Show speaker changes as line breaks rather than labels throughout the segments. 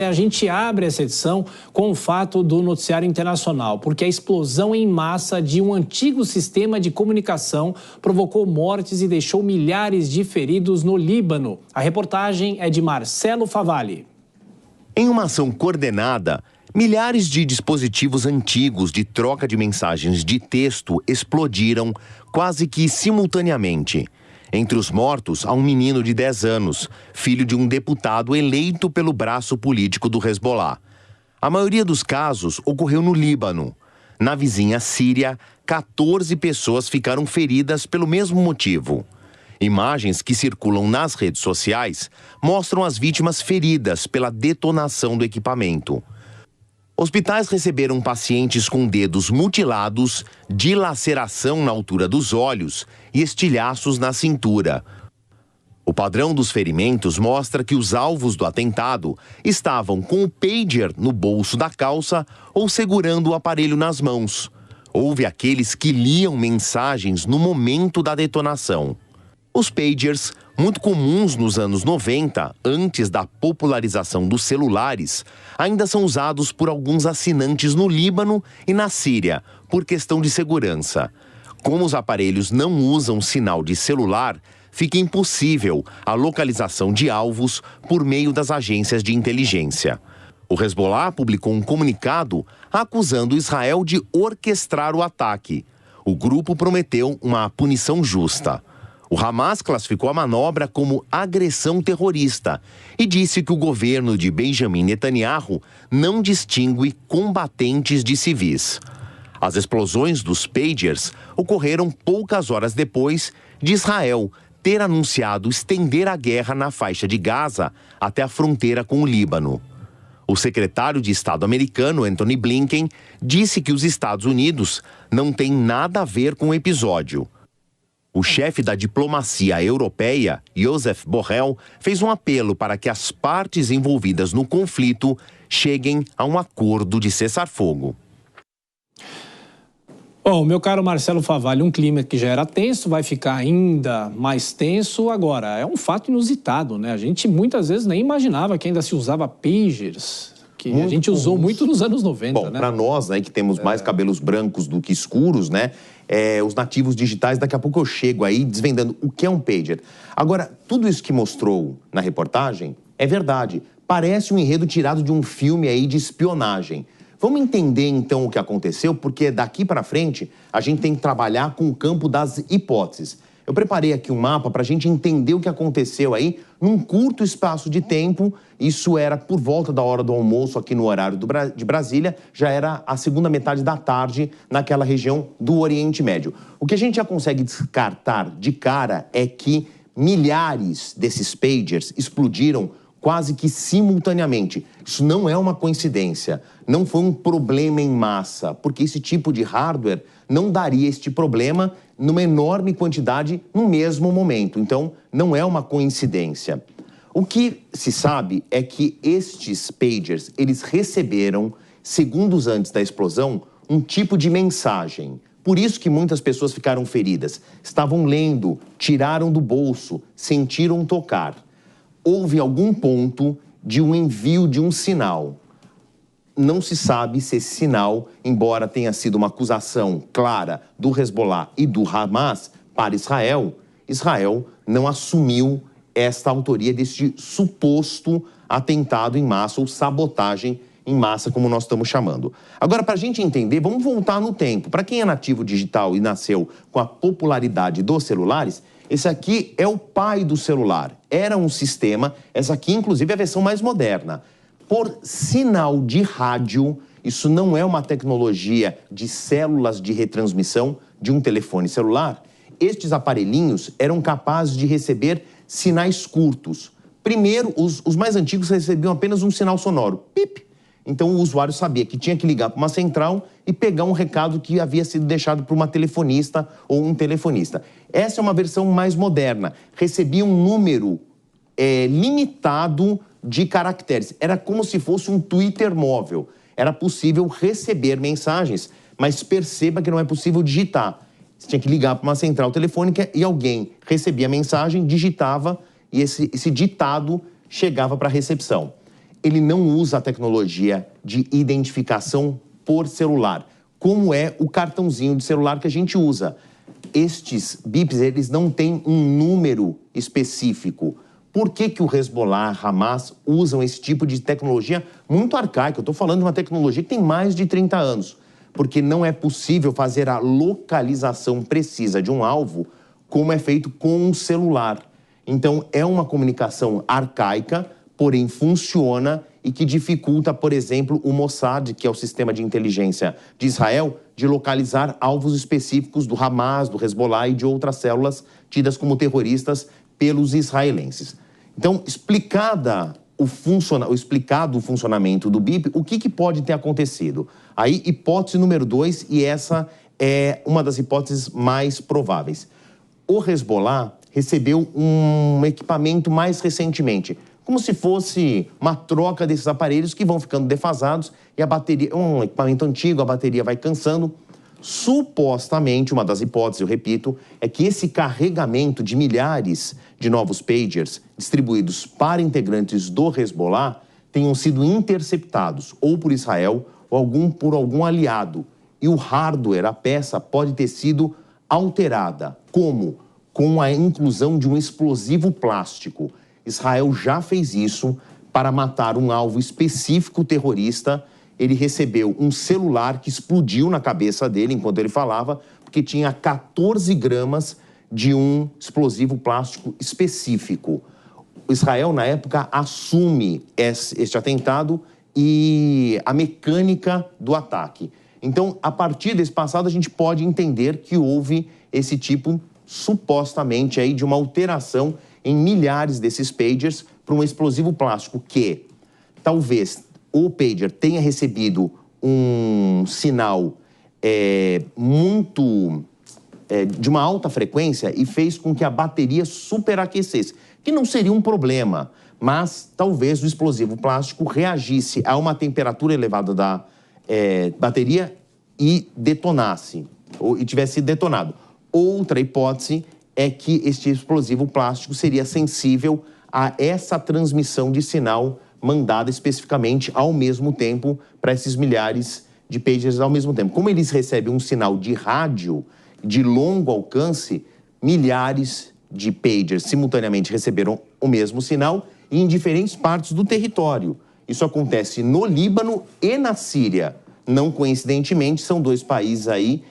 A gente abre essa edição com o fato do noticiário internacional, porque a explosão em massa de um antigo sistema de comunicação provocou mortes e deixou milhares de feridos no Líbano. A reportagem é de Marcelo Favalli.
Em uma ação coordenada, milhares de dispositivos antigos de troca de mensagens de texto explodiram quase que simultaneamente. Entre os mortos, há um menino de 10 anos, filho de um deputado eleito pelo braço político do Hezbollah. A maioria dos casos ocorreu no Líbano. Na vizinha Síria, 14 pessoas ficaram feridas pelo mesmo motivo. Imagens que circulam nas redes sociais mostram as vítimas feridas pela detonação do equipamento. Hospitais receberam pacientes com dedos mutilados, dilaceração na altura dos olhos e estilhaços na cintura. O padrão dos ferimentos mostra que os alvos do atentado estavam com o pager no bolso da calça ou segurando o aparelho nas mãos. Houve aqueles que liam mensagens no momento da detonação. Os pagers, muito comuns nos anos 90, antes da popularização dos celulares, ainda são usados por alguns assinantes no Líbano e na Síria, por questão de segurança. Como os aparelhos não usam sinal de celular, fica impossível a localização de alvos por meio das agências de inteligência. O Hezbollah publicou um comunicado acusando Israel de orquestrar o ataque. O grupo prometeu uma punição justa. O Hamas classificou a manobra como agressão terrorista e disse que o governo de Benjamin Netanyahu não distingue combatentes de civis. As explosões dos pagers ocorreram poucas horas depois de Israel ter anunciado estender a guerra na faixa de Gaza até a fronteira com o Líbano. O secretário de Estado americano, Antony Blinken, disse que os Estados Unidos não têm nada a ver com o episódio. O chefe da diplomacia europeia, Josep Borrell, fez um apelo para que as partes envolvidas no conflito cheguem a um acordo de cessar-fogo.
Bom, meu caro Marcelo Favalli, um clima que já era tenso vai ficar ainda mais tenso agora. É um fato inusitado, né? A gente muitas vezes nem imaginava que ainda se usava pagers, que a gente usou muito nos anos 90,
Bom,
né?
para nós, né, que temos mais cabelos brancos do que escuros, né? Os nativos digitais, daqui a pouco eu chego aí desvendando o que é um pager. Agora, tudo isso que mostrou na reportagem é verdade. Parece um enredo tirado de um filme aí de espionagem. Vamos entender então o que aconteceu, porque daqui para frente a gente tem que trabalhar com o campo das hipóteses. Eu preparei aqui um mapa para a gente entender o que aconteceu aí num curto espaço de tempo. Isso era por volta da hora do almoço aqui no horário de Brasília, já era a segunda metade da tarde naquela região do Oriente Médio. O que a gente já consegue descartar de cara é que milhares desses pagers explodiram quase que simultaneamente. Isso não é uma coincidência, não foi um problema em massa, porque esse tipo de hardware não daria este problema numa enorme quantidade no mesmo momento. Então, não é uma coincidência. O que se sabe é que estes pagers, eles receberam, segundos antes da explosão, um tipo de mensagem. Por isso que muitas pessoas ficaram feridas. Estavam lendo, tiraram do bolso, sentiram tocar. Houve algum ponto de um envio de um sinal. Não se sabe se esse sinal, embora tenha sido uma acusação clara do Hezbollah e do Hamas para Israel, Israel não assumiu esta autoria deste suposto atentado em massa ou sabotagem em massa, como nós estamos chamando. Agora, para a gente entender, vamos voltar no tempo. Para quem é nativo digital e nasceu com a popularidade dos celulares, esse aqui é o pai do celular. Era um sistema, essa aqui inclusive é a versão mais moderna. Por sinal de rádio, isso não é uma tecnologia de células de retransmissão de um telefone celular. Estes aparelhinhos eram capazes de receber sinais curtos. Primeiro, os mais antigos recebiam apenas um sinal sonoro, pip. Então o usuário sabia que tinha que ligar para uma central e pegar um recado que havia sido deixado por uma telefonista ou um telefonista. Essa é uma versão mais moderna. Recebia um número limitado de caracteres. Era como se fosse um Twitter móvel. Era possível receber mensagens, mas perceba que não é possível digitar. Você tinha que ligar para uma central telefônica e alguém recebia a mensagem, digitava e esse ditado chegava para a recepção. ele não usa a tecnologia de identificação por celular, como é o cartãozinho de celular que a gente usa. Estes bips, eles não têm um número específico. Por que que o Hezbollah, Hamas, usam esse tipo de tecnologia muito arcaica? Eu estou falando de uma tecnologia que tem mais de 30 anos. Porque não é possível fazer a localização precisa de um alvo como é feito com um celular. Então, é uma comunicação arcaica, porém funciona e que dificulta, por exemplo, o Mossad, que é o sistema de inteligência de Israel, de localizar alvos específicos do Hamas, do Hezbollah e de outras células tidas como terroristas pelos israelenses. Então, explicado o funcionamento do BIP, o que pode ter acontecido? Aí, hipótese número 2, e essa é uma das hipóteses mais prováveis. O Hezbollah recebeu um equipamento mais recentemente, como se fosse uma troca desses aparelhos que vão ficando defasados e a bateria, um equipamento antigo, a bateria vai cansando. Supostamente, uma das hipóteses, eu repito, é que esse carregamento de milhares de novos pagers distribuídos para integrantes do Hezbollah tenham sido interceptados ou por Israel ou por algum aliado. E o hardware, a peça, pode ter sido alterada. Como? Com a inclusão de um explosivo plástico. Israel já fez isso para matar um alvo específico terrorista. Ele recebeu um celular que explodiu na cabeça dele enquanto ele falava, porque tinha 14 gramas de um explosivo plástico específico. Israel, na época, assume este atentado e a mecânica do ataque. Então, a partir desse passado, a gente pode entender que houve esse tipo, supostamente, aí, de uma alteração em milhares desses pagers para um explosivo plástico que, talvez, o pager tenha recebido um sinal de uma alta frequência e fez com que a bateria superaquecesse, que não seria um problema, mas talvez o explosivo plástico reagisse a uma temperatura elevada da bateria e detonasse, e tivesse sido detonado. Outra hipótese é que este explosivo plástico seria sensível a essa transmissão de sinal mandada especificamente ao mesmo tempo para esses milhares de pagers ao mesmo tempo. Como eles recebem um sinal de rádio de longo alcance, milhares de pagers simultaneamente receberam o mesmo sinal em diferentes partes do território. Isso acontece no Líbano e na Síria. Não coincidentemente, são dois países aí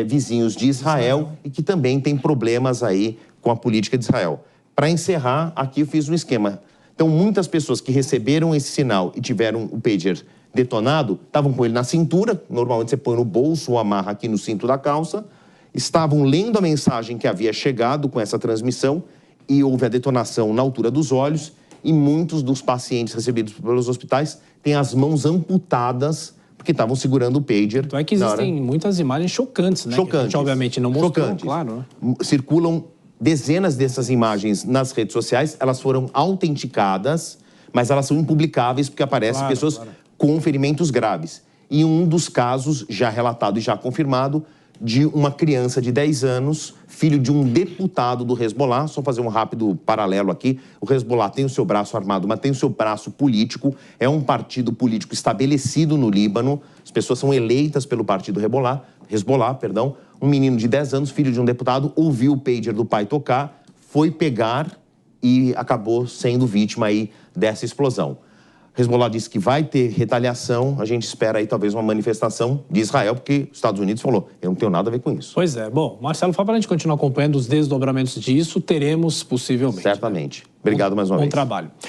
vizinhos de Israel e que também têm problemas aí com a política de Israel. Para encerrar, aqui eu fiz um esquema. Então, muitas pessoas que receberam esse sinal e tiveram o pager detonado, estavam com ele na cintura, normalmente você põe no bolso ou amarra aqui no cinto da calça, estavam lendo a mensagem que havia chegado com essa transmissão e houve a detonação na altura dos olhos e muitos dos pacientes recebidos pelos hospitais têm as mãos amputadas porque estavam segurando o pager.
Então é que existem muitas imagens chocantes, né?
Chocantes.
Que a gente, obviamente, não mostrou,
chocantes.
Claro. Né?
Circulam dezenas dessas imagens nas redes sociais, elas foram autenticadas, mas elas são impublicáveis porque aparecem pessoas com ferimentos graves. E um dos casos já relatado e já confirmado de uma criança de 10 anos, filho de um deputado do Hezbollah. Só fazer um rápido paralelo aqui. O Hezbollah tem o seu braço armado, mas tem o seu braço político. É um partido político estabelecido no Líbano. As pessoas são eleitas pelo partido Hezbollah, perdão. Um menino de 10 anos, filho de um deputado, ouviu o pager do pai tocar, foi pegar e acabou sendo vítima aí dessa explosão. Hezbollah disse que vai ter retaliação, a gente espera aí talvez uma manifestação de Israel, porque os Estados Unidos falou, eu não tenho nada a ver com isso.
Pois é. Bom, Marcelo, para a gente continuar acompanhando os desdobramentos disso, teremos possivelmente.
Certamente. Obrigado mais uma vez.
Bom trabalho.